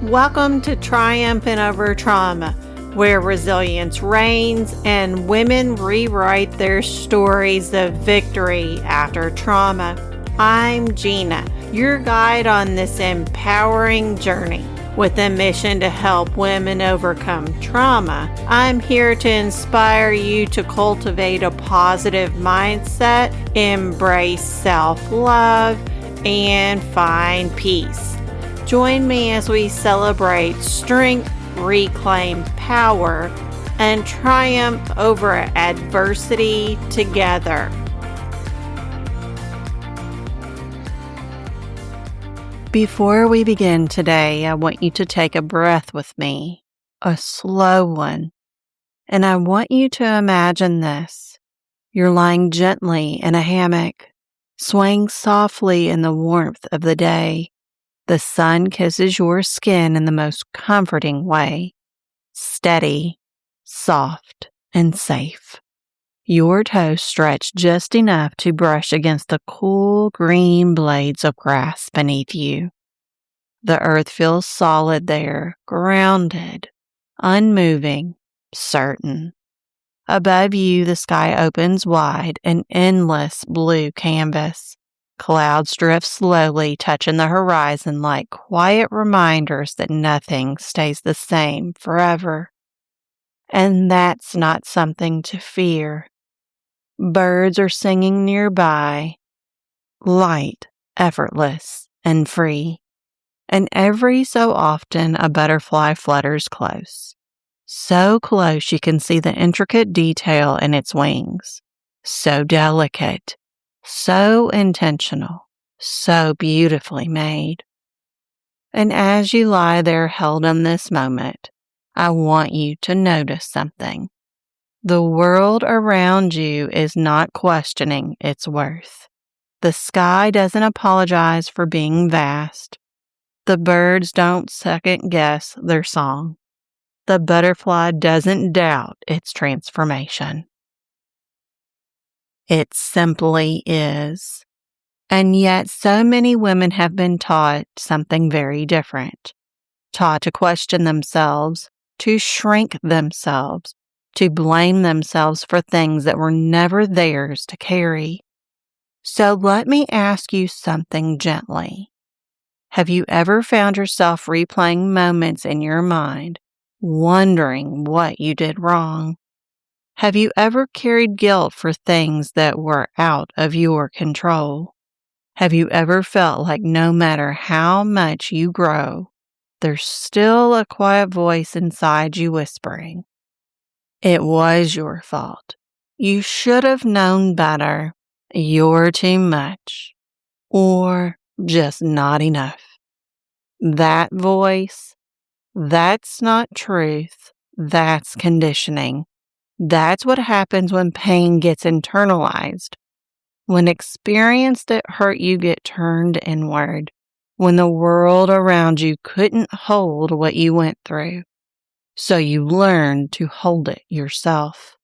Welcome to Triumphant Over Trauma, where resilience reigns and women rewrite their stories of victory after trauma. I'm Gina, your guide on this empowering journey. With a mission to help women overcome trauma, I'm here to inspire you to cultivate a positive mindset, embrace self-love, and find peace. Join me as we celebrate strength, reclaim power, and triumph over adversity together. Before we begin today, I want you to take a breath with me, a slow one. And I want you to imagine this. You're lying gently in a hammock, swaying softly in the warmth of the day. The sun kisses your skin in the most comforting way, steady, soft, and safe. Your toes stretch just enough to brush against the cool green blades of grass beneath you. The earth feels solid there, grounded, unmoving, certain. Above you, the sky opens wide, an endless blue canvas. Clouds drift slowly, touching the horizon like quiet reminders that nothing stays the same forever. And that's not something to fear. Birds are singing nearby, light, effortless, and free. And every so often, a butterfly flutters close. So close you can see the intricate detail in its wings. So delicate. So intentional, so beautifully made. And as you lie there held in this moment, I want you to notice something. The world around you is not questioning its worth. The sky doesn't apologize for being vast. The birds don't second guess their song. The butterfly doesn't doubt its transformation. It simply is. And yet so many women have been taught something very different. Taught to question themselves, to shrink themselves, to blame themselves for things that were never theirs to carry. So let me ask you something gently. Have you ever found yourself replaying moments in your mind, wondering what you did wrong? Have you ever carried guilt for things that were out of your control? Have you ever felt like no matter how much you grow, there's still a quiet voice inside you whispering, "It was your fault. You should have known better. You're too much." Or just not enough. That voice, that's not truth. That's conditioning. That's what happens when pain gets internalized. When experience that hurt you get turned inward. When the world around you couldn't hold what you went through. So you learn to hold it yourself.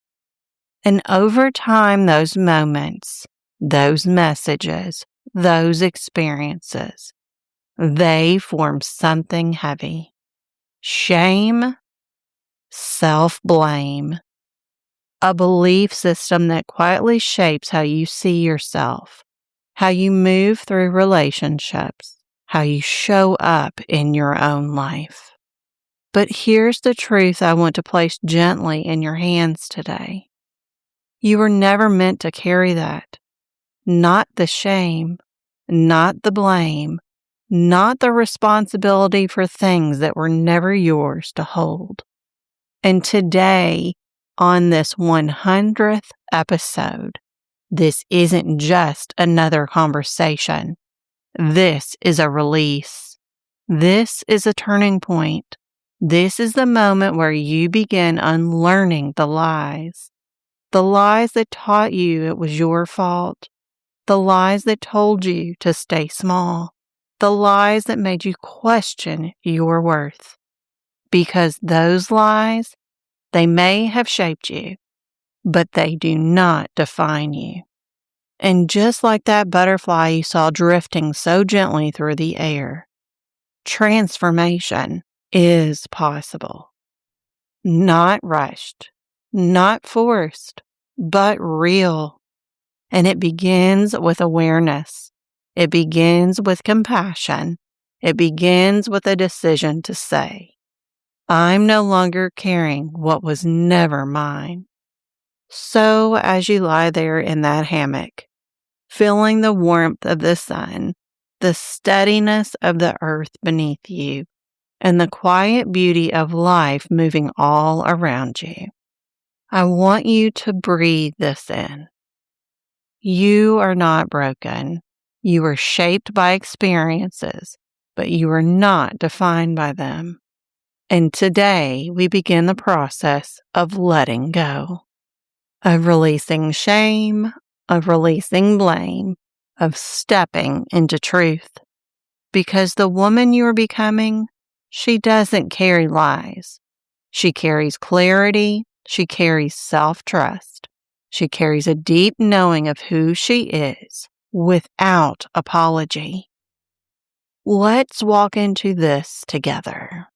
And over time, those moments, those messages, those experiences, they form something heavy. Shame, self-blame. A belief system that quietly shapes how you see yourself, how you move through relationships, how you show up in your own life. But here's the truth I want to place gently in your hands today. You were never meant to carry that. Not the shame, not the blame, not the responsibility for things that were never yours to hold. And today, on this 100th episode, this isn't just another conversation. This is a release. This is a turning point. This is the moment where you begin unlearning the lies. The lies that taught you it was your fault. The lies that told you to stay small. The lies that made you question your worth. Because those lies, they may have shaped you, but they do not define you. And just like that butterfly you saw drifting so gently through the air, transformation, is possible. Not rushed, not forced, but real. And it begins with awareness. It begins with compassion. It begins with a decision to say, I'm no longer carrying what was never mine. So as you lie there in that hammock, feeling the warmth of the sun, the steadiness of the earth beneath you, and the quiet beauty of life moving all around you, I want you to breathe this in. You are not broken. You are shaped by experiences, but you are not defined by them. And today we begin the process of letting go, of releasing shame, of releasing blame, of stepping into truth. Because the woman you are becoming, she doesn't carry lies. She carries clarity. She carries self-trust. She carries a deep knowing of who she is without apology. Let's walk into this together.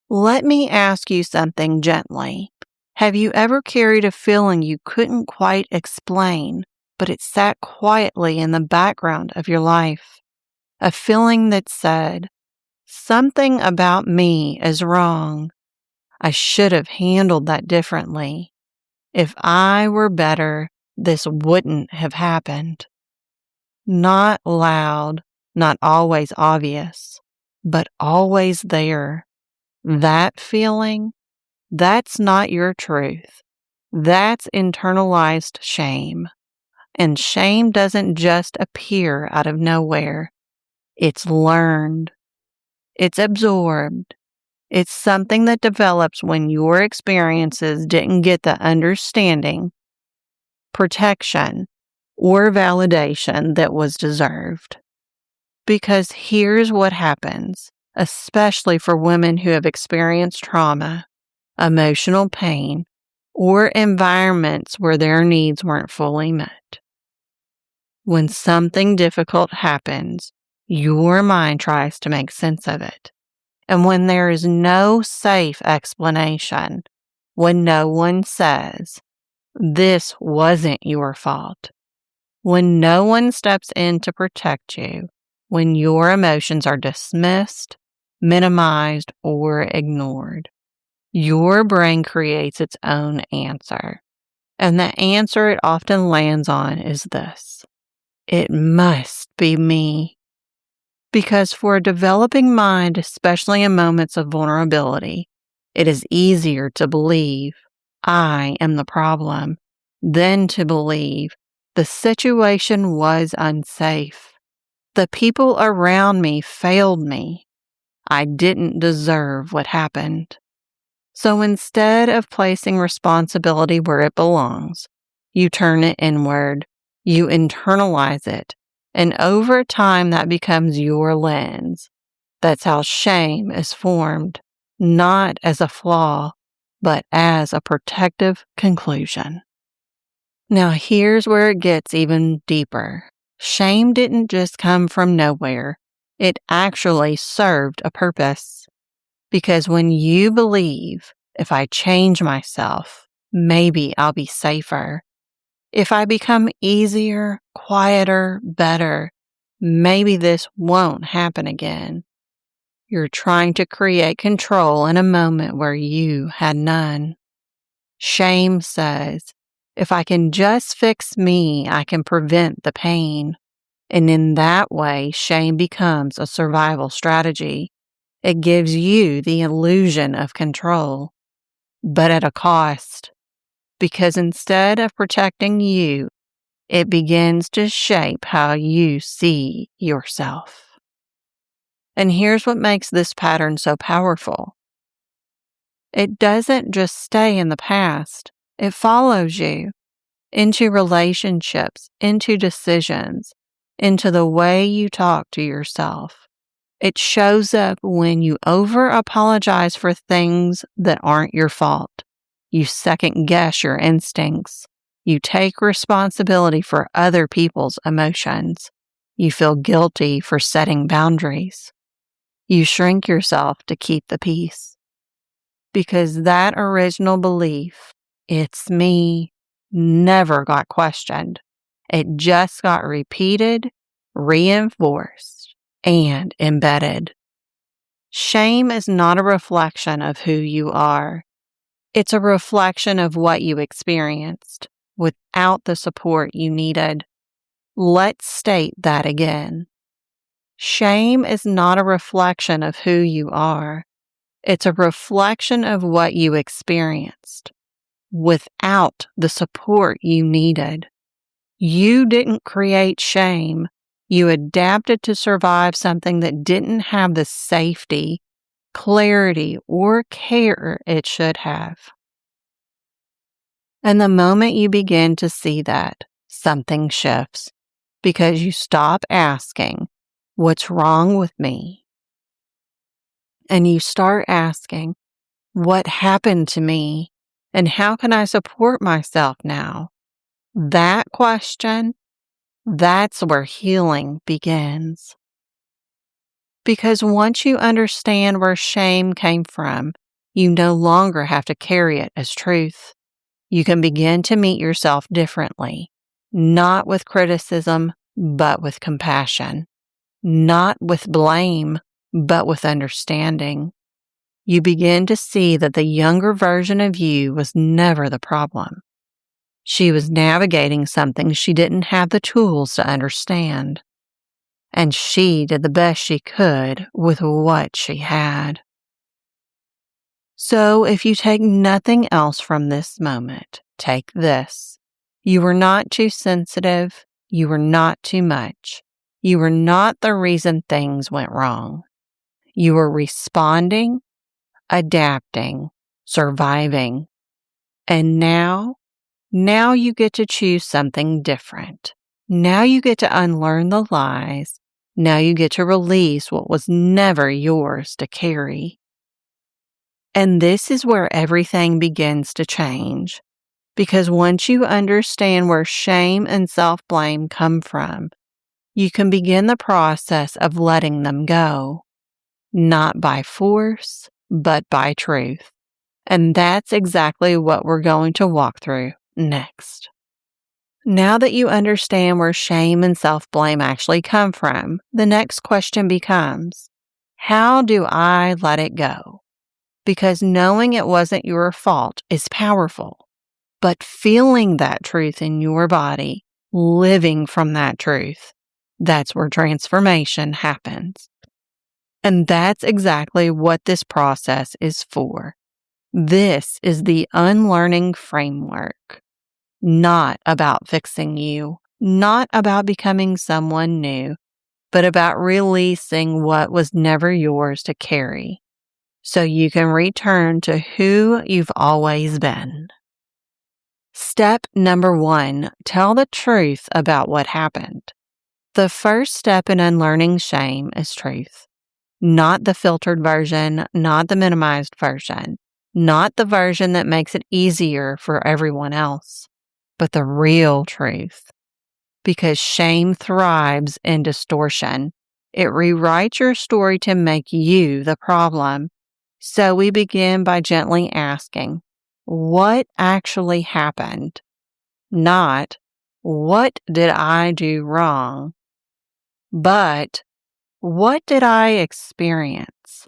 Let me ask you something gently. Have you ever carried a feeling you couldn't quite explain, but it sat quietly in the background of your life? A feeling that said, something about me is wrong. I should have handled that differently. If I were better, this wouldn't have happened. Not loud, not always obvious, but always there. That feeling, that's not your truth. That's internalized shame. And shame doesn't just appear out of nowhere. It's learned. It's absorbed. It's something that develops when your experiences didn't get the understanding, protection, or validation that was deserved. Because here's what happens, especially for women who have experienced trauma, emotional pain, or environments where their needs weren't fully met. When something difficult happens, your mind tries to make sense of it. And when there is no safe explanation, when no one says, this wasn't your fault, when no one steps in to protect you, when your emotions are dismissed, minimized, or ignored, your brain creates its own answer. And the answer it often lands on is this: it must be me. Because for a developing mind, especially in moments of vulnerability, it is easier to believe I am the problem than to believe the situation was unsafe. The people around me failed me. I didn't deserve what happened. So instead of placing responsibility where it belongs, you turn it inward, you internalize it, and over time that becomes your lens. That's how shame is formed, not as a flaw, but as a protective conclusion. Now here's where it gets even deeper. Shame didn't just come from nowhere. It actually served a purpose. Because when you believe, if I change myself, maybe I'll be safer. If I become easier, quieter, better, maybe this won't happen again. You're trying to create control in a moment where you had none. Shame says, if I can just fix me, I can prevent the pain. And in that way, shame becomes a survival strategy. It gives you the illusion of control, but at a cost. Because instead of protecting you, it begins to shape how you see yourself. And here's what makes this pattern so powerful. It doesn't just stay in the past. It follows you into relationships, into decisions, into the way you talk to yourself. It shows up when you over-apologize for things that aren't your fault. You second-guess your instincts. You take responsibility for other people's emotions. You feel guilty for setting boundaries. You shrink yourself to keep the peace. Because that original belief, it's me, never got questioned. It just got repeated, reinforced, and embedded. Shame is not a reflection of who you are. It's a reflection of what you experienced without the support you needed. Let's state that again. Shame is not a reflection of who you are. It's a reflection of what you experienced without the support you needed. You didn't create shame. You adapted to survive something that didn't have the safety, clarity, or care it should have. And the moment you begin to see that, something shifts because you stop asking, "What's wrong with me?" And you start asking, "What happened to me? And how can I support myself now?" That question, that's where healing begins. Because once you understand where shame came from, you no longer have to carry it as truth. You can begin to meet yourself differently, not with criticism, but with compassion, not with blame, but with understanding. You begin to see that the younger version of you was never the problem. She was navigating something she didn't have the tools to understand. And she did the best she could with what she had. So if you take nothing else from this moment, take this. You were not too sensitive. You were not too much. You were not the reason things went wrong. You were responding, adapting, surviving. And now you get to choose something different. Now you get to unlearn the lies. Now you get to release what was never yours to carry. And this is where everything begins to change. Because once you understand where shame and self-blame come from, you can begin the process of letting them go. Not by force, but by truth. And that's exactly what we're going to walk through next. Now that you understand where shame and self-blame actually come from, the next question becomes, how do I let it go? Because knowing it wasn't your fault is powerful, but feeling that truth in your body, living from that truth, that's where transformation happens. And that's exactly what this process is for. This is the Unlearning Framework. Not about fixing you, not about becoming someone new, but about releasing what was never yours to carry, so you can return to who you've always been. Step number 1, tell the truth about what happened. The first step in unlearning shame is truth. Not the filtered version, not the minimized version, not the version that makes it easier for everyone else, but the real truth. Because shame thrives in distortion. It rewrites your story to make you the problem. So we begin by gently asking, what actually happened? Not, what did I do wrong? But, what did I experience?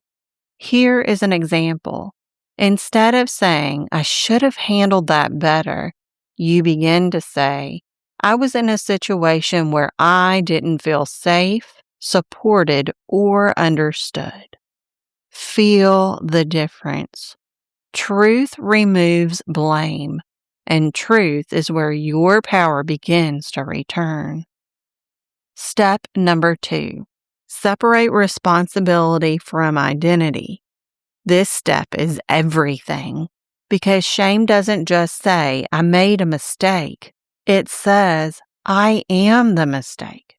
Here is an example. Instead of saying, I should have handled that better, you begin to say, I was in a situation where I didn't feel safe, supported, or understood. Feel the difference. Truth removes blame, and truth is where your power begins to return. Step number 2, separate responsibility from identity. This step is everything, because shame doesn't just say, I made a mistake. It says, I am the mistake.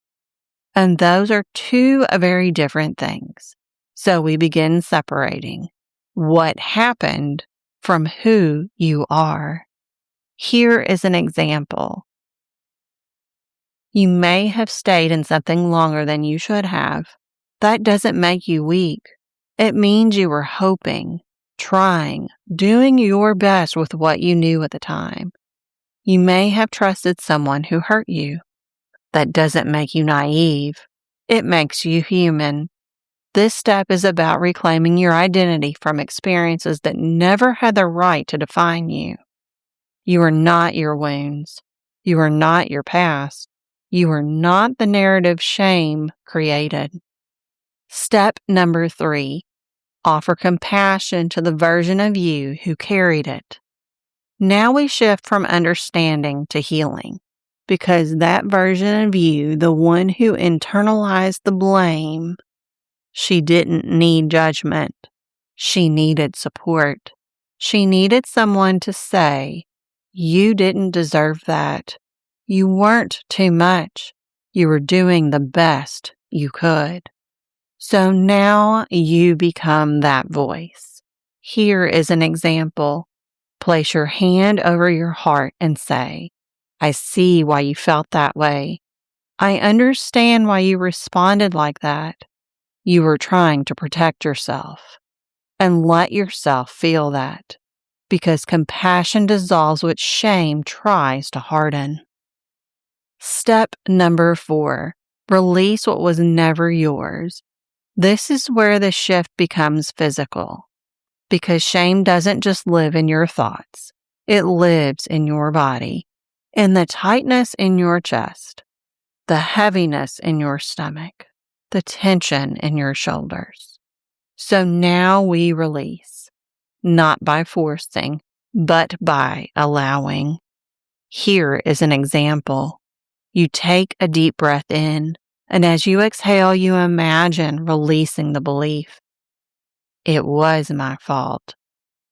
And those are two very different things. So we begin separating what happened from who you are. Here is an example. You may have stayed in something longer than you should have. That doesn't make you weak. It means you were hoping, trying, doing your best with what you knew at the time. You may have trusted someone who hurt you. That doesn't make you naive. It makes you human. This step is about reclaiming your identity from experiences that never had the right to define you. You are not your wounds. You are not your past. You are not the narrative shame created. Step number 3, offer compassion to the version of you who carried it. Now we shift from understanding to healing, because that version of you, the one who internalized the blame, she didn't need judgment. She needed support. She needed someone to say, "You didn't deserve that. You weren't too much. You were doing the best you could." So now you become that voice. Here is an example. Place your hand over your heart and say, "I see why you felt that way. I understand why you responded like that. You were trying to protect yourself." And let yourself feel that, because compassion dissolves what shame tries to harden. Step number 4, release what was never yours. This is where the shift becomes physical, because shame doesn't just live in your thoughts. It lives in your body, in the tightness in your chest, the heaviness in your stomach, the tension in your shoulders. So now we release, not by forcing, but by allowing. Here is an example. You take a deep breath in, and as you exhale, you imagine releasing the belief. It was my fault.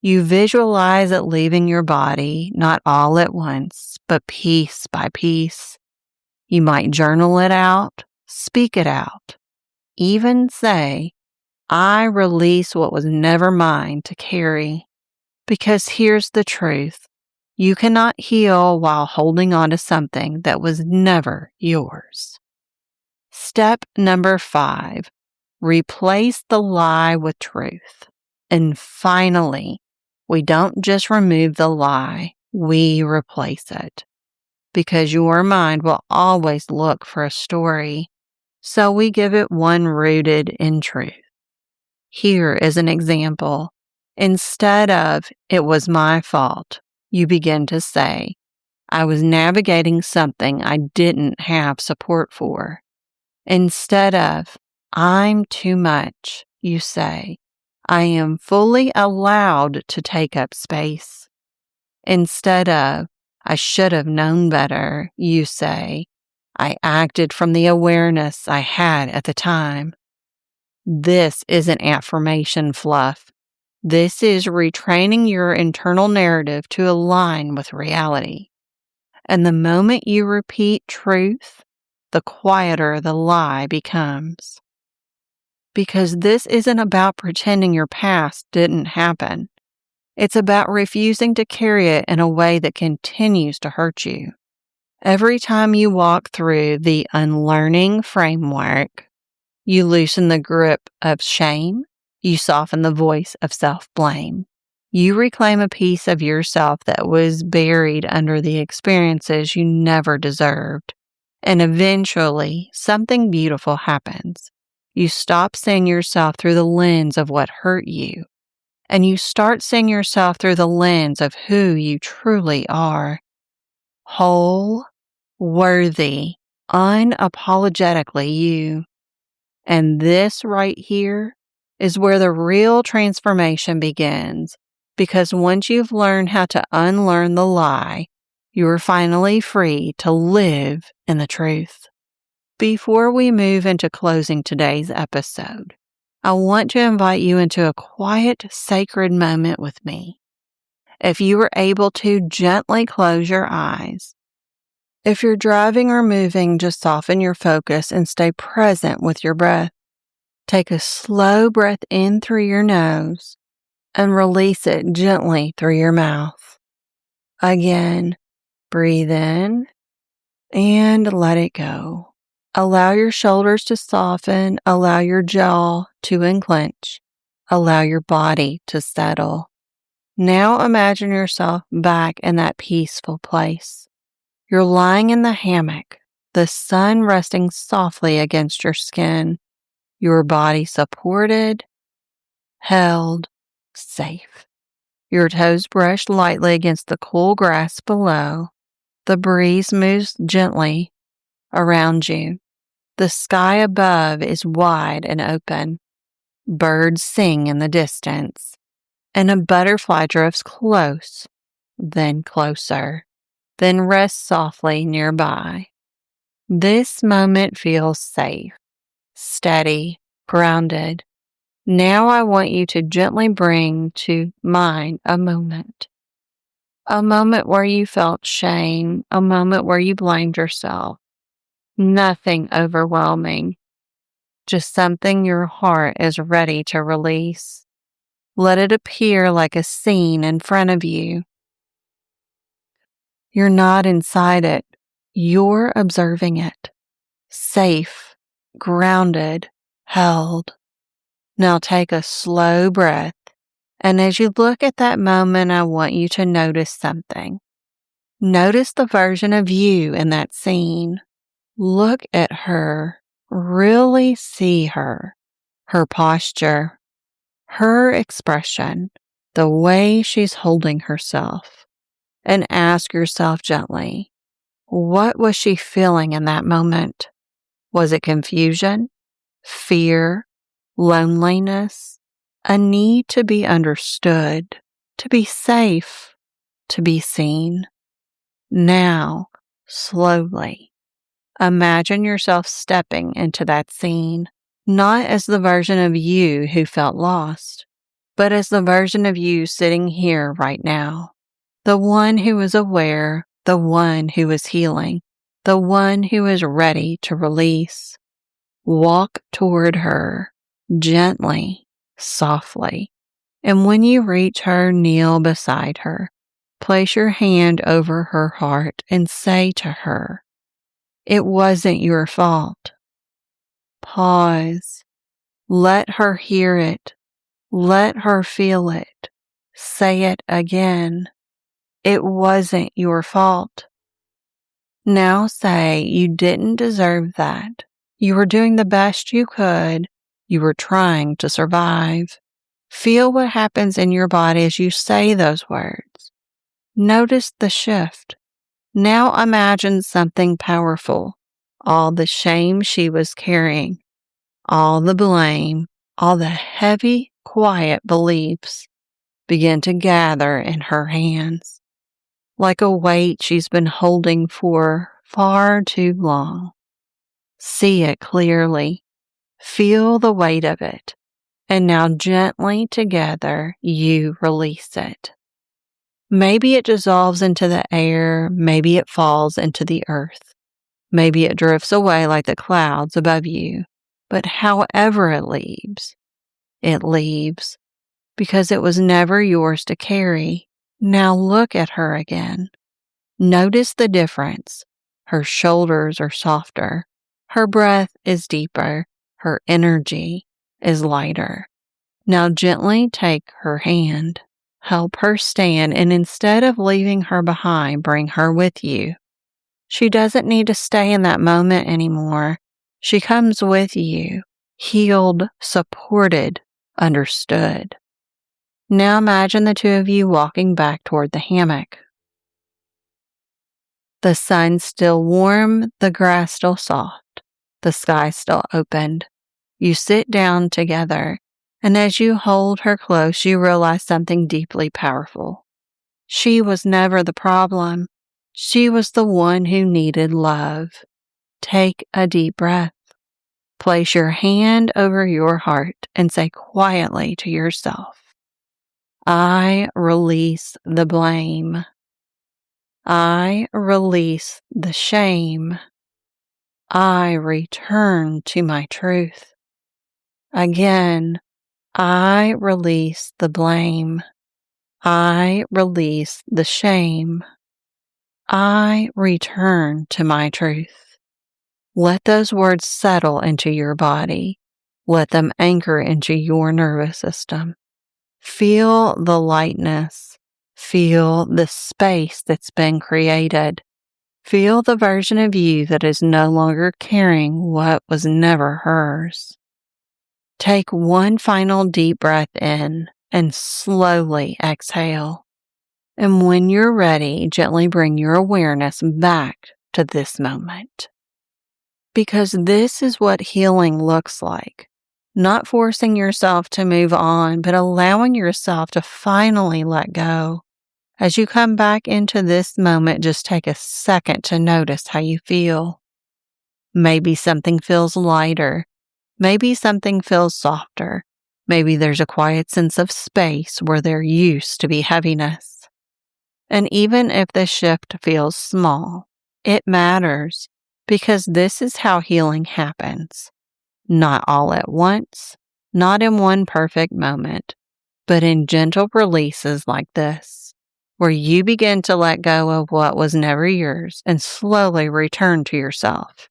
You visualize it leaving your body, not all at once, but piece by piece. You might journal it out, speak it out, even say, "I release what was never mine to carry." Because here's the truth. You cannot heal while holding on to something that was never yours. Step number 5, replace the lie with truth. And finally, we don't just remove the lie, we replace it. Because your mind will always look for a story, so we give it one rooted in truth. Here is an example. Instead of, "It was my fault," you begin to say, "I was navigating something I didn't have support for." Instead of, "I'm too much," you say, "I am fully allowed to take up space." Instead of, "I should have known better," you say, "I acted from the awareness I had at the time." This isn't affirmation fluff. This is retraining your internal narrative to align with reality. And the moment you repeat truth, the quieter the lie becomes. Because this isn't about pretending your past didn't happen. It's about refusing to carry it in a way that continues to hurt you. Every time you walk through the Unlearning Framework, you loosen the grip of shame. You soften the voice of self-blame. You reclaim a piece of yourself that was buried under the experiences you never deserved. And eventually, something beautiful happens. You stop seeing yourself through the lens of what hurt you, and you start seeing yourself through the lens of who you truly are. Whole, worthy, unapologetically you. And this right here is where the real transformation begins, because once you've learned how to unlearn the lie, you are finally free to live in the truth. Before we move into closing today's episode, I want to invite you into a quiet, sacred moment with me. If you are able to, gently close your eyes. If you're driving or moving, just soften your focus and stay present with your breath. Take a slow breath in through your nose and release it gently through your mouth. Again, breathe in and let it go. Allow your shoulders to soften. Allow your jaw to unclench. Allow your body to settle. Now imagine yourself back in that peaceful place. You're lying in the hammock, the sun resting softly against your skin, your body supported, held, safe. Your toes brushed lightly against the cool grass below. The breeze moves gently around you. The sky above is wide and open. Birds sing in the distance, and a butterfly drifts close, then closer, then rests softly nearby. This moment feels safe, steady, grounded. Now I want you to gently bring to mind a moment where you felt shame, a moment where you blamed yourself. Nothing overwhelming, just something your heart is ready to release. Let it appear like a scene in front of you. You're not inside it, you're observing it. Safe, grounded, held. Now take a slow breath, and as you look at that moment, I want you to notice something. Notice the version of you in that scene. Look at her, really see her, her posture, her expression, the way she's holding herself, and ask yourself gently, what was she feeling in that moment? Was it confusion, fear, loneliness, a need to be understood, to be safe, to be seen? Now, slowly, imagine yourself stepping into that scene, not as the version of you who felt lost, but as the version of you sitting here right now. The one who is aware, the one who is healing, the one who is ready to release. Walk toward her, gently, softly, and when you reach her, kneel beside her. Place your hand over her heart and say to her, "It wasn't your fault." Pause. Let her hear it. Let her feel it. Say it again. "It wasn't your fault." Now say, "You didn't deserve that. You were doing the best you could. You were trying to survive." Feel what happens in your body as you say those words. Notice the shift. Now imagine something powerful. All the shame she was carrying, all the blame, all the heavy, quiet beliefs begin to gather in her hands, like a weight she's been holding for far too long. See it clearly. Feel the weight of it. And now gently together, you release it. Maybe it dissolves into the air. Maybe it falls into the earth. Maybe it drifts away like the clouds above you. But however it leaves because it was never yours to carry. Now look at her again. Notice the difference. Her shoulders are softer. Her breath is deeper. Her energy is lighter. Now gently take her hand. Help her stand, and instead of leaving her behind, bring her with you. She doesn't need to stay in that moment anymore. She comes with you, healed, supported, understood. Now imagine the two of you walking back toward the hammock. The sun still warm, the grass still soft, the sky still opened. You sit down together, and as you hold her close, you realize something deeply powerful. She was never the problem. She was the one who needed love. Take a deep breath. Place your hand over your heart and say quietly to yourself, "I release the blame. I release the shame. I return to my truth." Again, I release the blame. I release the shame. I return to my truth. Let those words settle into your body. Let them anchor into your nervous system. Feel the lightness. Feel the space that's been created. Feel the version of you that is no longer carrying what was never hers. Take one final deep breath in and slowly exhale. And when you're ready, gently bring your awareness back to this moment. Because this is what healing looks like. Not forcing yourself to move on, but allowing yourself to finally let go. As you come back into this moment, just take a second to notice how you feel. Maybe something feels lighter. Maybe something feels softer. Maybe there's a quiet sense of space where there used to be heaviness. And even if the shift feels small, it matters because this is how healing happens. Not all at once, not in one perfect moment, but in gentle releases like this, where you begin to let go of what was never yours and slowly return to yourself.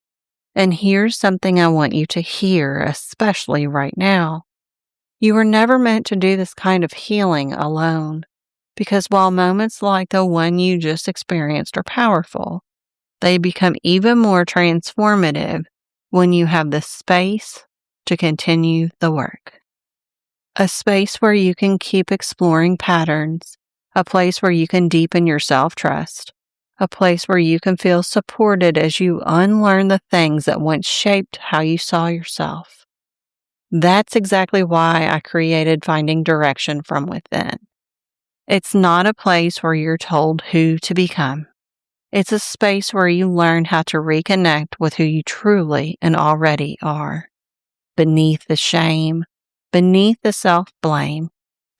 And here's something I want you to hear, especially right now. You were never meant to do this kind of healing alone, because while moments like the one you just experienced are powerful, they become even more transformative when you have the space to continue the work. A space where you can keep exploring patterns, a place where you can deepen your self-trust, a place where you can feel supported as you unlearn the things that once shaped how you saw yourself. That's exactly why I created Finding Direction from Within. It's not a place where you're told who to become. It's a space where you learn how to reconnect with who you truly and already are. Beneath the shame, beneath the self-blame,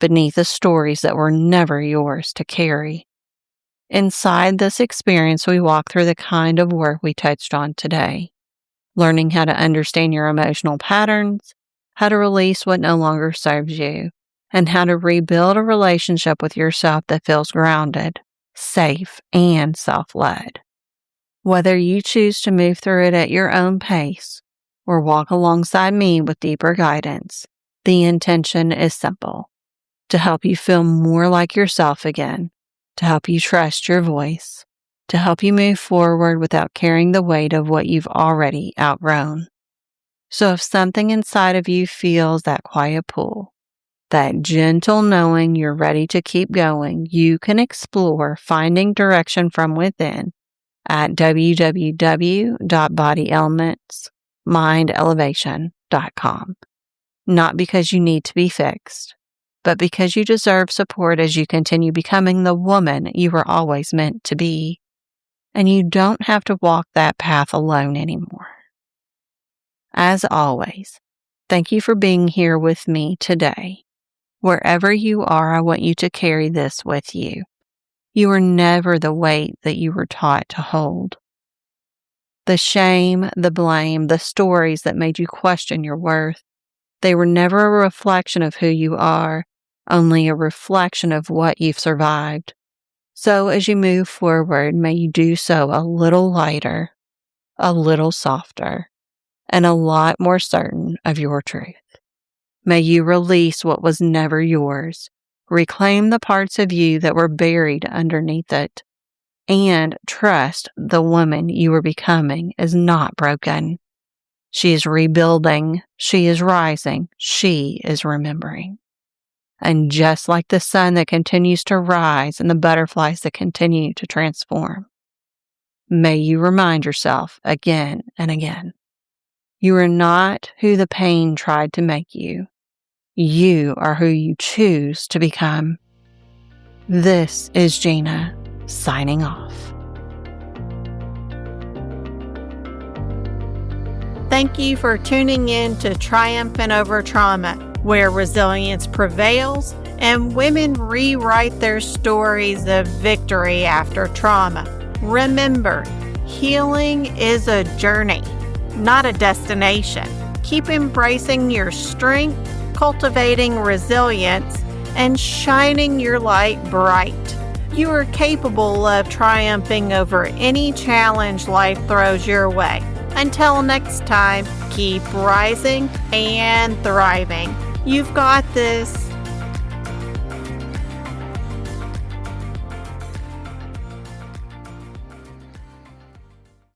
beneath the stories that were never yours to carry. Inside this experience, we walk through the kind of work we touched on today. Learning how to understand your emotional patterns, how to release what no longer serves you, and how to rebuild a relationship with yourself that feels grounded, safe, and self-led. Whether you choose to move through it at your own pace or walk alongside me with deeper guidance, the intention is simple: to help you feel more like yourself again, to help you trust your voice, to help you move forward without carrying the weight of what you've already outgrown. So if something inside of you feels that quiet pull, that gentle knowing you're ready to keep going, you can explore Finding Direction from Within at www.bodyelementsmindelevation.com. Not because you need to be fixed, but because you deserve support as you continue becoming the woman you were always meant to be. And you don't have to walk that path alone anymore. As always, thank you for being here with me today. Wherever you are, I want you to carry this with you. You are never the weight that you were taught to hold. The shame, the blame, the stories that made you question your worth, they were never a reflection of who you are, only a reflection of what you've survived. So as you move forward, may you do so a little lighter, a little softer, and a lot more certain of your truth. May you release what was never yours, reclaim the parts of you that were buried underneath it, and trust the woman you are becoming is not broken. She is rebuilding, she is rising, she is remembering. And just like the sun that continues to rise and the butterflies that continue to transform, may you remind yourself again and again, you are not who the pain tried to make you. You are who you choose to become. This is Gina, signing off. Thank you for tuning in to Triumphant Over Trauma, where resilience prevails and women rewrite their stories of victory after trauma. Remember, healing is a journey, not a destination. Keep embracing your strength, cultivating resilience, and shining your light bright. You are capable of triumphing over any challenge life throws your way. Until next time, keep rising and thriving. You've got this.